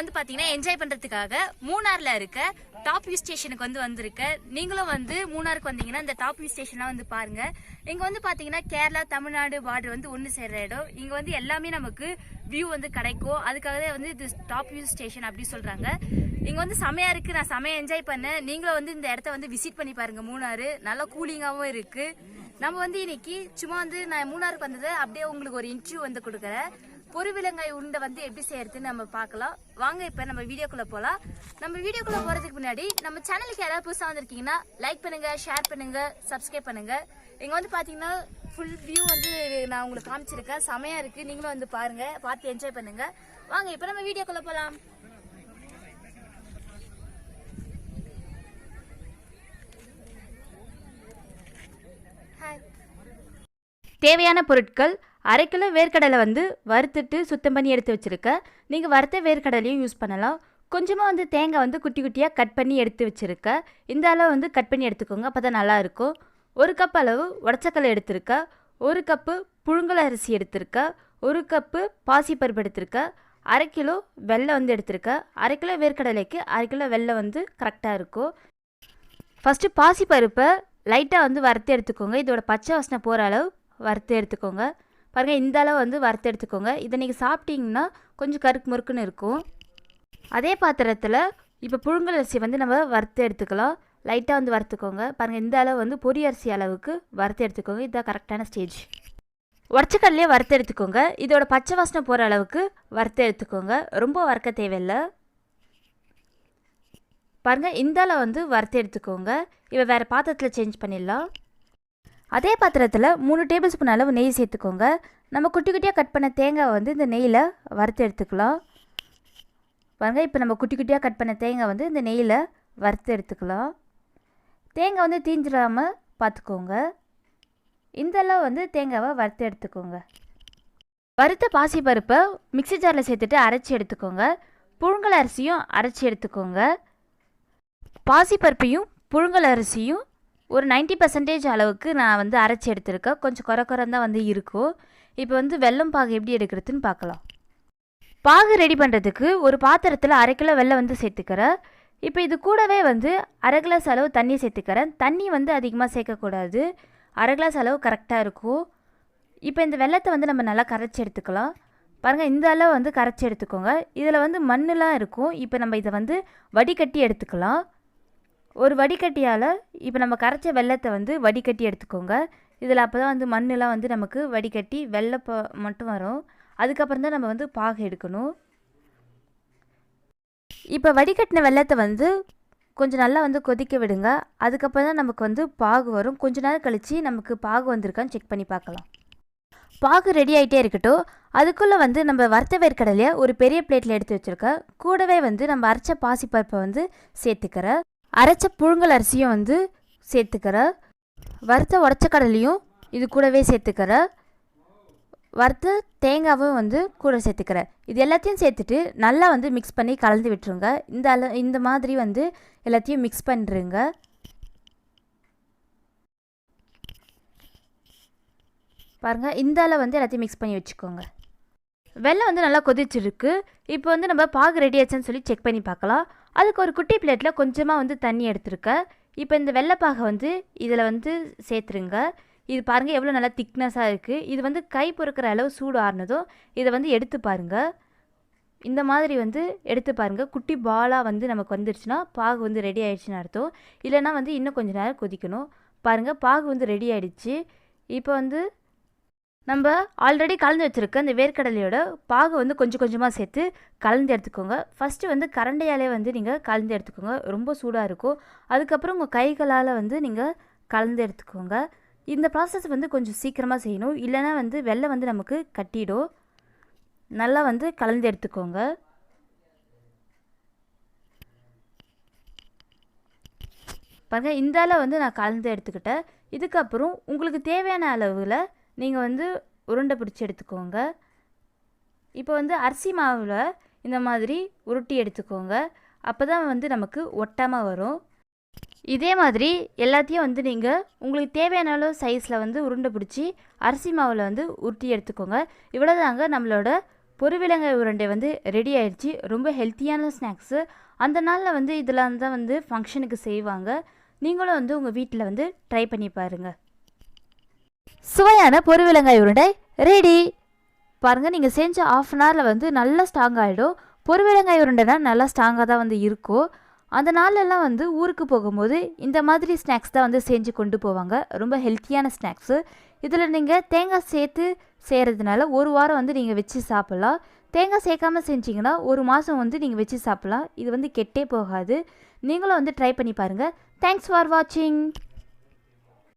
வந்து பாத்தீங்கன்னா என்ஜாய் பண்றதுக்காக மூணார்ல இருக்க டாப் வியூ ஸ்டேஷனுக்கு வந்திருக்க. நீங்களும் வந்து மூணாருக்கு வந்தீங்கன்னா இந்த டாப் வியூ ஸ்டேஷன்லாம் வந்து பாருங்க. இங்க வந்து பாத்தீங்கன்னா கேரளா தமிழ்நாடு பார்டர் வந்து ஒன்னு சேர்ற இடம். இங்க வந்து எல்லாமே நமக்கு வியூ வந்து கிடைக்கும். அதுக்காகவே வந்து இது டாப் வியூ ஸ்டேஷன் அப்படி சொல்றாங்க. இங்க வந்து செமையா இருக்கு. நான் செமையா என்ஜாய் பண்ணேன். நீங்களும் வந்து இந்த இடத்த வந்து விசிட் பண்ணி பாருங்க. மூணாறு நல்லா கூலிங்காவும் இருக்கு. நம்ம வந்து இன்னைக்கு சும்மா வந்து நான் மூணாருக்கு வந்தது அப்படியே உங்களுக்கு ஒரு இன்டர்வியூ வந்து கொடுக்குறேன். பொருவிலங்காய் உருண்டை வந்து எப்படி செய்யறதுன்னு நம்ம பார்க்கலாம். வாங்க இப்ப நம்ம வீடியோக்குள்ள போலாம். நம்ம வீடியோக்குள்ள போறதுக்கு முன்னாடி நம்ம சேனலுக்கு யாராவது புதுசா வந்திருக்கீங்கன்னா லைக் பண்ணுங்க, ஷேர் பண்ணுங்க, சப்ஸ்கிரைப் பண்ணுங்க. இங்க வந்து பாத்தீங்கன்னா ஃபுல் வியூ வந்து நான் உங்களுக்கு காமிச்சிருக்கேன். செமையா இருக்கு. நீங்களும் வந்து பாருங்க, பார்த்து என்ஜாய் பண்ணுங்க. வாங்க இப்ப நம்ம வீடியோக்குள்ள போலாம். தேவையான பொருட்கள்: அரை கிலோ வேர்க்கடலை வந்து வறுத்துட்டு சுத்தம் பண்ணி எடுத்து வச்சுருக்கேன். நீங்கள் வறுத்த வேர்க்கடலையும் யூஸ் பண்ணலாம். கொஞ்சமாக வந்து தேங்காய் வந்து குட்டி குட்டியாக கட் பண்ணி எடுத்து வச்சுருக்கேன். இந்த அளவு வந்து கட் பண்ணி எடுத்துக்கோங்க, அப்போ தான் நல்லாயிருக்கும். 1 கப் அளவு உடச்சக்கல்லை எடுத்திருக்கேன். 1 கப்பு புழுங்கல் அரிசி எடுத்திருக்கேன். 1 கப்பு பாசிப்பருப்பு எடுத்திருக்கேன். அரை கிலோ வெல்லம் வந்து எடுத்திருக்கேன். அரை கிலோ வேர்க்கடலைக்கு அரை கிலோ வெல்லம் வந்து கரெக்டாக இருக்கும். ஃபஸ்ட்டு பாசிப்பருப்பை லைட்டாக வந்து வறுத்து எடுத்துக்கோங்க. இதோட பச்சை வாசனை போகிற அளவு வறுத்து எடுத்துக்கோங்க. பாருங்கள், இந்த அளவு வந்து வறுத்து எடுத்துக்கோங்க. இதை நீங்கள் சாப்பிட்டீங்கன்னா கொஞ்சம் கருக்கு முறுக்குன்னு இருக்கும். அதே பாத்திரத்தில் இப்போ புழுங்கல் அரிசி வந்து நம்ம வறுத்து எடுத்துக்கலாம். லைட்டாக வந்து வறுத்துக்கோங்க. பாருங்கள், இந்த அளவு வந்து பொரி அரிசி அளவுக்கு வறுத்து எடுத்துக்கோங்க. இதுதான் கரெக்டான ஸ்டேஜ். உடச்சக்கல்லையே வறுத்து எடுத்துக்கோங்க. இதோட பச்சை வாசனை போகிற அளவுக்கு வறுத்து எடுத்துக்கோங்க. ரொம்ப வறுக்க தேவையில்லை. பாருங்கள், இந்த அளவு வந்து வறுத்து எடுத்துக்கோங்க. இவை வேறு பாத்திரத்தில் சேஞ்ச் பண்ணிடலாம். அதே பாத்திரத்தில் 3 டேபிள் ஸ்பூன் அளவு நெய் சேர்த்துக்கோங்க. நம்ம குட்டி குட்டியாக கட் பண்ண தேங்காய் வந்து இந்த நெய்யில் வறுத்து எடுத்துக்கலாம். பாருங்கள், இப்போ நம்ம குட்டி குட்டியாக கட் பண்ண தேங்காய் வந்து இந்த நெய்யில் வறுத்து எடுத்துக்கலாம். தேங்காய் வந்து தீஞ்சிடாமல் பார்த்துக்கோங்க. இந்த அளவு வந்து தேங்காவை வறுத்து எடுத்துக்கோங்க. வறுத்த பாசிப்பருப்பை மிக்ஸி ஜாரில் சேர்த்துட்டு அரைச்சி எடுத்துக்கோங்க. புழுங்கல் அரிசியும் அரைச்சி எடுத்துக்கோங்க. பாசிப்பருப்பையும் புழுங்கல் அரிசியும் ஒரு 90% அளவுக்கு நான் வந்து அரைச்சி எடுத்துருக்கேன். கொஞ்சம் குறந்தான் வந்து இருக்கும். இப்போ வந்து வெல்லம் பாகு எப்படி எடுக்கிறதுன்னு பார்க்கலாம். பாகு ரெடி பண்ணுறதுக்கு ஒரு பாத்திரத்தில் அரை கிலோ வெல்லம் வந்து சேர்த்துக்கிறேன். இப்போ இது கூடவே வந்து அரை கிளாஸ் அளவு தண்ணி சேர்த்துக்கிறேன். தண்ணி வந்து அதிகமாக சேர்க்கக்கூடாது. அரை கிளாஸ் அளவு கரெக்டாக இருக்கும். இப்போ இந்த வெல்லத்தை வந்து நம்ம நல்லா கரைச்சி எடுத்துக்கலாம். பாருங்கள், இந்த அளவு வந்து கரைச்சி எடுத்துக்கோங்க. இதில் வந்து மண்ணெலாம் இருக்கும். இப்போ நம்ம இதை வந்து வடிகட்டி எடுத்துக்கலாம். ஒரு வடிகட்டியால் இப்போ நம்ம கரைச்ச வெல்லத்தை வந்து வடிகட்டி எடுத்துக்கோங்க. இதில் அப்போ தான் வந்து மண்ணெலாம் வந்து நமக்கு வடிகட்டி வெல்லம் மட்டும் வரும். அதுக்கப்புறம் தான் நம்ம வந்து பாகு எடுக்கணும். இப்போ வடிகட்டின வெல்லத்தை வந்து கொஞ்சம் நல்லா வந்து கொதிக்க விடுங்க. அதுக்கப்புறம் தான் நமக்கு வந்து பாகு வரும். கொஞ்ச நேரம் கழித்து நமக்கு பாகு வந்திருக்கான்னு செக் பண்ணி பார்க்கலாம். பாகு ரெடி ஆகிட்டே இருக்கட்டும். அதுக்குள்ளே வந்து நம்ம வறுத்த வேர்க்கடலையை ஒரு பெரிய பிளேட்டில் எடுத்து வச்சுருக்கேன். கூடவே வந்து நம்ம அரைச்ச பாசிப்பருப்பை வந்து சேர்த்துக்கிறேன். அரைச்ச புழுங்கல் அரிசியும் வந்து சேர்த்துக்கிறேன். வறுத்த உடச்சக்கடலையும் இது கூடவே சேர்த்துக்கிறேன். வறுத்த தேங்காவும் வந்து கூட சேர்த்துக்கிறேன். இது எல்லாத்தையும் சேர்த்துட்டு நல்லா வந்து மிக்ஸ் பண்ணி கலந்து விட்டுருங்க. இந்த மாதிரி வந்து எல்லாத்தையும் மிக்ஸ் பண்ணுறங்க. பாருங்கள், இந்த அளவு வந்து எல்லாத்தையும் மிக்ஸ் பண்ணி வச்சுக்கோங்க. வெல்லம் வந்து நல்லா கொதிச்சிருக்கு. இப்போ வந்து நம்ம பாகு ரெடி ஆச்சுன்னு சொல்லி செக் பண்ணி பார்க்கலாம். அதுக்கு ஒரு குட்டி பிளேட்டில் கொஞ்சமாக வந்து தண்ணி எடுத்துருக்கேன். இப்போ இந்த வெள்ளைப்பாகை வந்து இதில் வந்து சேர்த்துருங்க. இது பாருங்கள் எவ்வளோ நல்லா திக்னஸாக இருக்குது. இது வந்து கை பொறுக்கிற அளவு சூடு ஆறுனதும் இதை வந்து எடுத்து பாருங்கள். இந்த மாதிரி வந்து எடுத்து பாருங்கள். குட்டி பாலாக வந்து நமக்கு வந்துருச்சுன்னா பாகு வந்து ரெடி ஆகிடுச்சின்னு அர்த்தம். இல்லைனா வந்து இன்னும் கொஞ்சம் நேரம் கொதிக்கணும். பாருங்கள், பாகு வந்து ரெடி ஆகிடுச்சு. இப்போ வந்து நம்ம ஆல்ரெடி கலந்து வச்சுருக்க இந்த வேர்க்கடலையோட பாகு வந்து கொஞ்சம் கொஞ்சமாக சேர்த்து கலந்து எடுத்துக்கோங்க. ஃபஸ்ட்டு வந்து கரண்டையாலே வந்து நீங்கள் கலந்து எடுத்துக்கோங்க. ரொம்ப சூடாக இருக்கும். அதுக்கப்புறம் உங்கள் கைகளால் வந்து நீங்கள் கலந்து எடுத்துக்கோங்க. இந்த ப்ராசஸ் வந்து கொஞ்சம் சீக்கிரமாக செய்யணும். இல்லைனா வந்து வெல்லம் வந்து நமக்கு கட்டிடும். நல்லா வந்து கலந்து எடுத்துக்கோங்க. பாருங்கள், இந்த அளவு வந்து நான் கலந்து எடுத்துக்கிட்டேன். இதுக்கப்புறம் உங்களுக்கு தேவையான அளவில் நீங்கள் வந்து உருண்டை பிடிச்சி எடுத்துக்கோங்க. இப்போ வந்து அரிசி மாவில் இந்த மாதிரி உருட்டி எடுத்துக்கோங்க. அப்போ தான் வந்து நமக்கு ஒட்டாமல் வரும். இதே மாதிரி எல்லாத்தையும் வந்து நீங்கள் உங்களுக்கு தேவையான அளவு சைஸில் வந்து உருண்டை பிடிச்சி அரிசி மாவில் வந்து உருட்டி எடுத்துக்கோங்க. இவ்வளோ தாங்க நம்மளோட பொரிவிலங்காய் உருண்டை வந்து ரெடி ஆயிடுச்சு. ரொம்ப ஹெல்த்தியான ஸ்நாக்ஸு. அந்த நாளில் வந்து இதில் தான் வந்து ஃபங்க்ஷனுக்கு செய்வாங்க. நீங்களும் வந்து உங்கள் வீட்டில் வந்து ட்ரை பண்ணி பாருங்கள். சுவையான பொரிவிலங்காய் உருண்டை ரெடி. பாருங்கள், நீங்கள் செஞ்ச ஆஃப் அன் ஹவரில் வந்து நல்லா ஸ்ட்ராங் ஆகிடும். பொரிவிலங்காய் உருண்டைனா நல்லா ஸ்ட்ராங்காக தான் வந்து இருக்கும். அந்த நாளெல்லாம் வந்து ஊருக்கு போகும்போது இந்த மாதிரி ஸ்நாக்ஸ் தான் வந்து செஞ்சு கொண்டு போவாங்க. ரொம்ப ஹெல்த்தியான ஸ்நாக்ஸு. இதில் நீங்கள் தேங்காய் சேர்த்து செய்கிறதுனால ஒரு வாரம் வந்து நீங்கள் வச்சு சாப்பிட்லாம். தேங்காய் சேர்க்காமல் செஞ்சிங்கன்னா ஒரு மாதம் வந்து நீங்கள் வச்சு சாப்பிட்லாம். இது வந்து கெட்டே போகாது. நீங்களும் வந்து ட்ரை பண்ணி பாருங்கள். தேங்க்ஸ் ஃபார் வாட்சிங்.